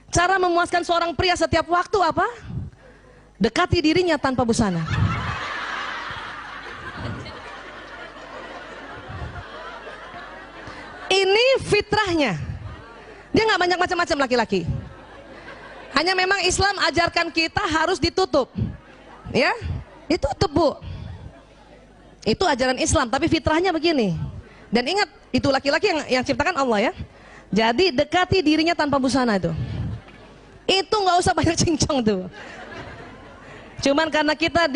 Cara memuaskan seorang pria setiap waktu apa? Dekati dirinya tanpa busana. Ini fitrahnya. Dia nggak banyak macam-macam laki-laki. Hanya memang Islam ajarkan kita harus ditutup. Ya, ditutup bu. Itu ajaran Islam, tapi fitrahnya begini. Dan ingat, itu laki-laki yang ciptakan Allah ya. Jadi dekati dirinya tanpa busana itu. Itu nggak usah banyak cincong tuh. Cuman karena kita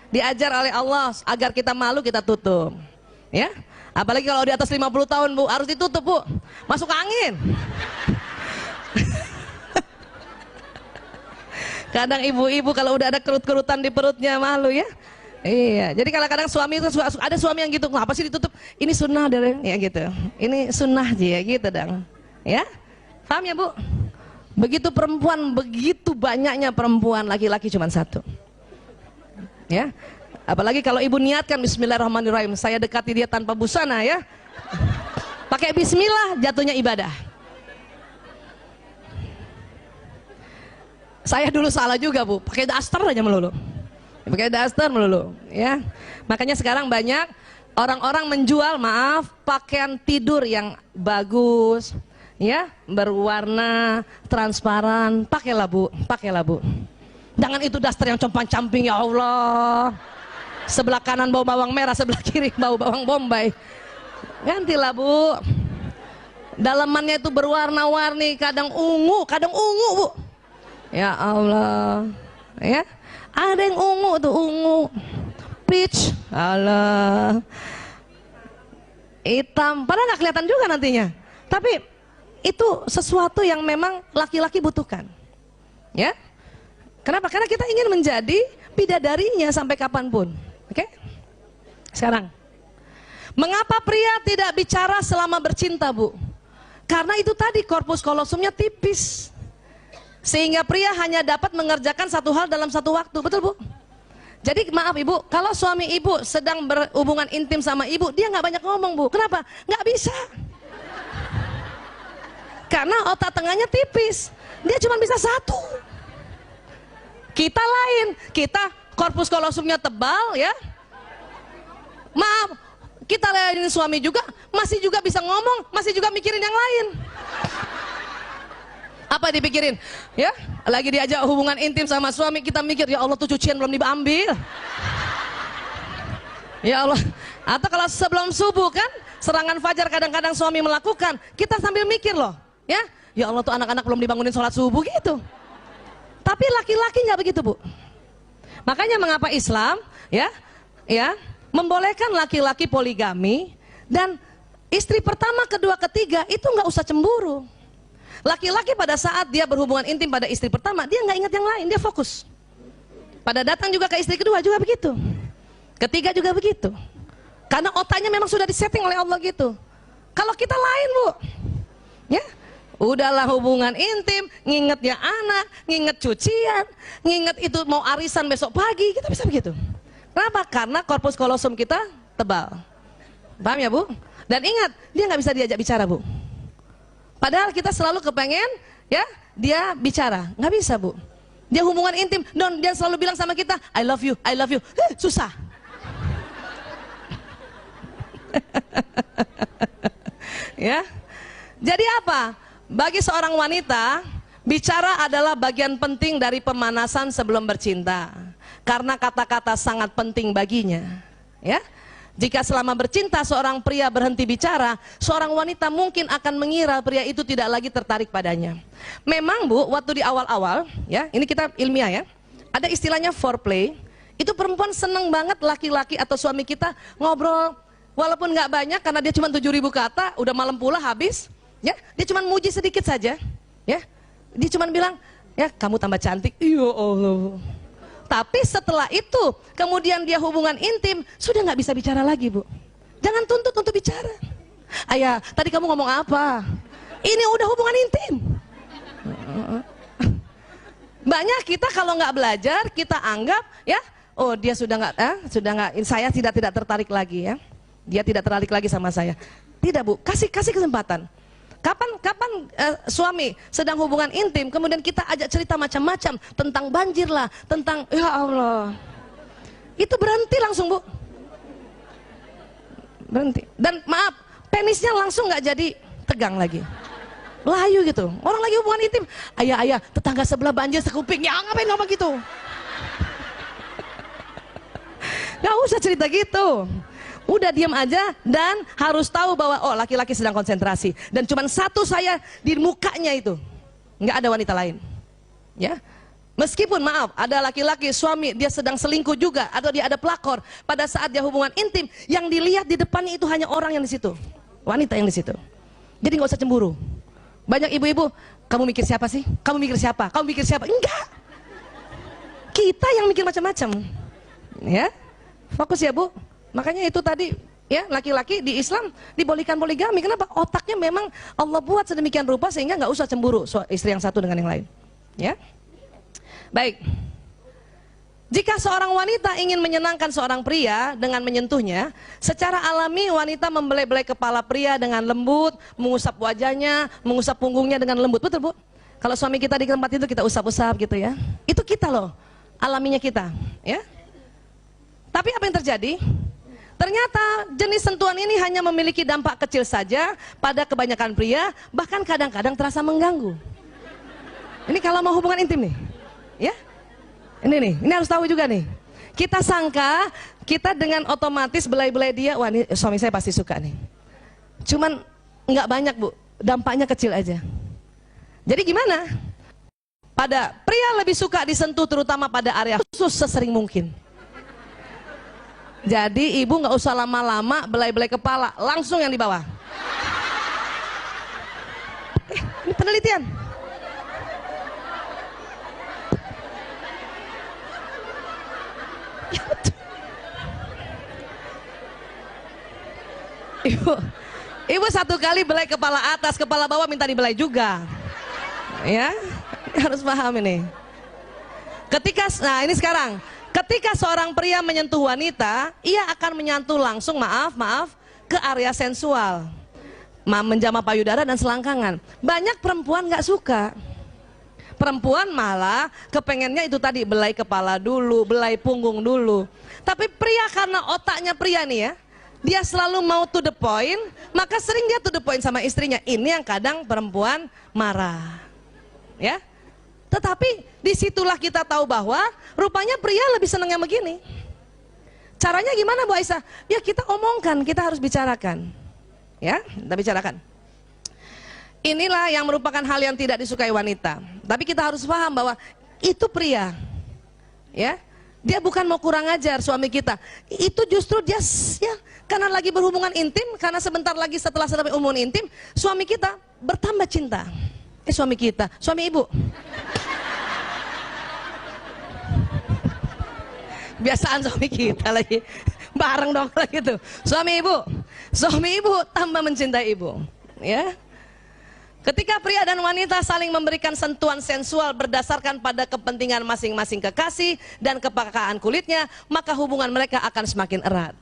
diajar oleh Allah agar kita malu, kita tutup. Ya. Apalagi kalau di atas 50 tahun bu, harus ditutup bu. Masuk angin. Kadang ibu-ibu kalau udah ada kerut-kerutan di perutnya malu ya. Iya, jadi kadang-kadang suami itu ada suami yang gitu, ngapa sih ditutup? Ini sunnah dari ya gitu. Ini sunnah aja ya gitu dong. Ya, paham ya bu? Begitu perempuan, begitu banyaknya perempuan, laki-laki cuma satu. Ya, apalagi kalau ibu niatkan Bismillahirrahmanirrahim, saya dekati dia tanpa busana ya. Pakai Bismillah, jatuhnya ibadah. Saya dulu salah juga bu, pakai daster aja melulu. Pakai daster melulu ya. Makanya sekarang banyak orang-orang menjual pakaian tidur yang bagus ya, berwarna transparan. Pakailah bu, pakailah bu. Jangan itu daster yang compang-camping ya Allah. Sebelah kanan bau bawang merah, sebelah kiri bau bawang bombay. Gantilah bu. Dalamannya itu berwarna-warni, kadang ungu bu. Ya Allah. Ya. Ada yang ungu tuh, ungu, peach, alah, hitam, padahal nggak kelihatan juga nantinya. Tapi itu sesuatu yang memang laki-laki butuhkan, ya. Kenapa? Karena kita ingin menjadi bidadarinya sampai kapanpun. Oke? Sekarang, mengapa pria tidak bicara selama bercinta, bu? Karena itu tadi korpus kolosumnya tipis. Sehingga pria hanya dapat mengerjakan satu hal dalam satu waktu, betul bu? Jadi maaf ibu, kalau suami ibu sedang berhubungan intim sama ibu, dia nggak banyak ngomong bu. Kenapa? Nggak bisa. Karena otak tengahnya tipis, dia cuma bisa satu. Kita lain, kita korpus kolosumnya tebal ya. Maaf, kita layanin suami juga, masih juga bisa ngomong, masih juga mikirin yang lain. Apa dipikirin? Ya, lagi diajak hubungan intim sama suami, kita mikir, ya Allah tuh cucian belum diambil. Ya Allah. Atau kalau sebelum subuh kan, serangan fajar kadang-kadang suami melakukan, kita sambil mikir loh, ya. Ya Allah tuh anak-anak belum dibangunin sholat subuh gitu. Tapi laki-laki nggak begitu bu. Makanya mengapa Islam, ya, membolehkan laki-laki poligami dan istri pertama, kedua, ketiga itu nggak usah cemburu. Laki-laki pada saat dia berhubungan intim pada istri pertama, dia nggak ingat yang lain, dia fokus. Pada datang juga ke istri kedua juga begitu. Ketiga juga begitu. Karena otaknya memang sudah disetting oleh Allah gitu. Kalau kita lain bu, ya, udahlah hubungan intim, nginget ya anak, nginget cucian, nginget itu mau arisan besok pagi, kita bisa begitu. Kenapa? Karena korpus kolosum kita tebal. Paham ya bu? Dan ingat, dia nggak bisa diajak bicara bu. Padahal kita selalu kepengen ya dia bicara, nggak bisa bu. Dia hubungan intim, dia selalu bilang sama kita, I love you, I love you. Susah. Ya. Jadi apa? Bagi seorang wanita, bicara adalah bagian penting dari pemanasan sebelum bercinta. Karena kata-kata sangat penting baginya. Ya. Jika selama bercinta seorang pria berhenti bicara, seorang wanita mungkin akan mengira pria itu tidak lagi tertarik padanya. Memang bu, waktu di awal-awal, ya, ini kita ilmiah ya, ada istilahnya foreplay. Itu perempuan seneng banget laki-laki atau suami kita ngobrol, walaupun nggak banyak karena dia cuma 7.000 kata, udah malam pula habis, ya, dia cuma muji sedikit saja, ya, dia cuma bilang, ya kamu tambah cantik, ya Allah. Tapi setelah itu, kemudian dia hubungan intim, sudah nggak bisa bicara lagi bu. Jangan tuntut untuk bicara. Ayah, tadi kamu ngomong apa? Ini udah hubungan intim. Banyak kita kalau nggak belajar, kita anggap ya, oh dia sudah nggak, saya tidak tertarik lagi ya. Dia tidak tertarik lagi sama saya. Tidak bu, kasih kesempatan. Kapan suami sedang hubungan intim, kemudian kita ajak cerita macam-macam tentang banjir lah, tentang ya Allah, itu berhenti langsung, Bu. Berhenti. Dan maaf, penisnya langsung nggak jadi tegang lagi, layu gitu. Orang lagi hubungan intim, ayah tetangga sebelah banjir sekuping, ya ngapain ngomong gitu? Gak usah cerita gitu. Udah diam aja dan harus tahu bahwa oh laki-laki sedang konsentrasi dan cuman satu saya di mukanya itu, nggak ada wanita lain, ya. Meskipun maaf ada laki-laki suami dia sedang selingkuh juga atau dia ada pelakor pada saat dia hubungan intim, yang dilihat di depannya itu hanya orang yang di situ, wanita yang di situ. Jadi nggak usah cemburu. Banyak ibu-ibu, kamu mikir siapa sih? Kamu mikir siapa? Kamu mikir siapa? Enggak. Kita yang mikir macam-macam, ya. Fokus ya, Bu. Makanya itu tadi ya, laki-laki di Islam dibolehkan poligami. Kenapa? Otaknya memang Allah buat sedemikian rupa sehingga nggak usah cemburu istri yang satu dengan yang lain. Ya, baik. Jika seorang wanita ingin menyenangkan seorang pria dengan menyentuhnya, secara alami wanita membelai-belai kepala pria dengan lembut, mengusap wajahnya, mengusap punggungnya dengan lembut. Betul, Bu? Kalau suami kita di tempat itu kita usap-usap gitu ya. Itu kita loh, alaminya kita. Ya. Tapi apa yang terjadi? Ternyata jenis sentuhan ini hanya memiliki dampak kecil saja pada kebanyakan pria, bahkan kadang-kadang terasa mengganggu. Ini kalau mau hubungan intim nih, ya. Ini harus tahu juga nih. Kita sangka kita dengan otomatis belai-belai dia, wah ini suami saya pasti suka nih. Cuman nggak banyak, Bu, dampaknya kecil aja. Jadi gimana? Pada pria lebih suka disentuh terutama pada area khusus sesering mungkin. Jadi ibu nggak usah lama-lama belai-belai kepala, langsung yang di bawah. Ini penelitian. Ya, ibu satu kali belai kepala atas, kepala bawah minta dibelai juga. Ya, harus paham ini. Nah ini sekarang. Ketika seorang pria menyentuh wanita, ia akan menyentuh langsung, maaf, ke area sensual, menjamah payudara dan selangkangan. Banyak perempuan nggak suka. Perempuan malah kepengennya itu tadi, belai kepala dulu, belai punggung dulu. Tapi pria karena otaknya pria nih ya, dia selalu mau to the point, maka sering dia to the point sama istrinya. Ini yang kadang perempuan marah, ya. Tetapi disitulah kita tahu bahwa rupanya pria lebih senang yang begini. Caranya gimana, Bu Aisyah? Ya kita omongkan, kita harus bicarakan. Ya, kita bicarakan. Inilah yang merupakan hal yang tidak disukai wanita. Tapi kita harus paham bahwa itu pria. Ya, dia bukan mau kurang ajar suami kita. Itu justru dia ya karena lagi berhubungan intim, karena sebentar lagi setelah selesai hubungan intim, suami kita bertambah cinta. Suami kita, suami ibu. Biasaan suami kita lagi bareng dong lagi tuh. Suami ibu tambah mencintai ibu. Ya. Ketika pria dan wanita saling memberikan sentuhan sensual berdasarkan pada kepentingan masing-masing kekasih dan kepekaan kulitnya, maka hubungan mereka akan semakin erat.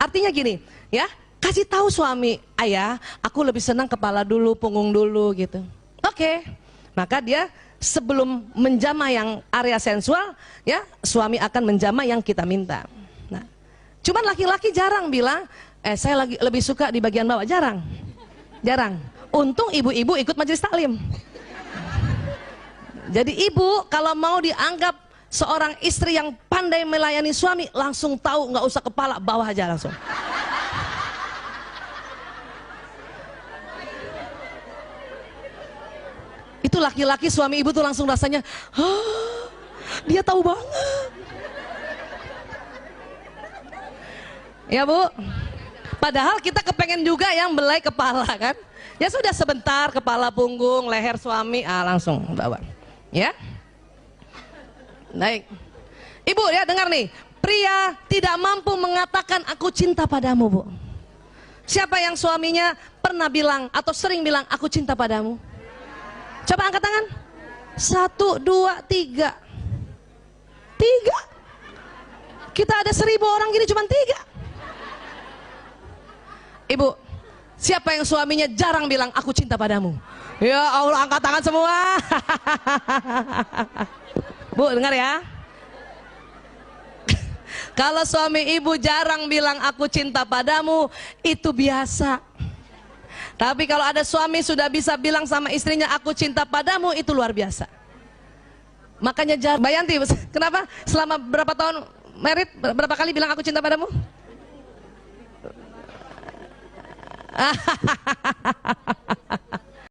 Artinya gini, ya, kasih tahu suami, ayah, aku lebih senang kepala dulu, punggung dulu gitu. Oke, maka dia sebelum menjamah yang area sensual, ya suami akan menjamah yang kita minta. Nah, cuman laki-laki jarang bilang, saya lebih suka di bagian bawah, jarang. Untung ibu-ibu ikut majelis taklim. Jadi ibu kalau mau dianggap seorang istri yang pandai melayani suami, langsung tahu, nggak usah kepala, bawah aja langsung. Itu laki-laki suami ibu tuh langsung rasanya, dia tahu banget. Ya Bu, padahal kita kepengen juga yang belai kepala kan. Ya sudah sebentar, kepala, punggung, leher suami, langsung bawa. Ya, baik. Ibu ya dengar nih, pria tidak mampu mengatakan aku cinta padamu, Bu. Siapa yang suaminya pernah bilang atau sering bilang aku cinta padamu? Coba angkat tangan. 1, 2, 3. 3. Kita ada 1000 orang gini cuma 3. Ibu, Siapa yang suaminya jarang bilang aku cinta padamu? Ya Allah, angkat tangan semua. Bu, dengar ya. Kalau suami ibu jarang bilang aku cinta padamu, itu biasa. Tapi kalau ada suami sudah bisa bilang sama istrinya aku cinta padamu, itu luar biasa. Makanya Bayanti, kenapa selama berapa tahun married berapa kali bilang aku cinta padamu?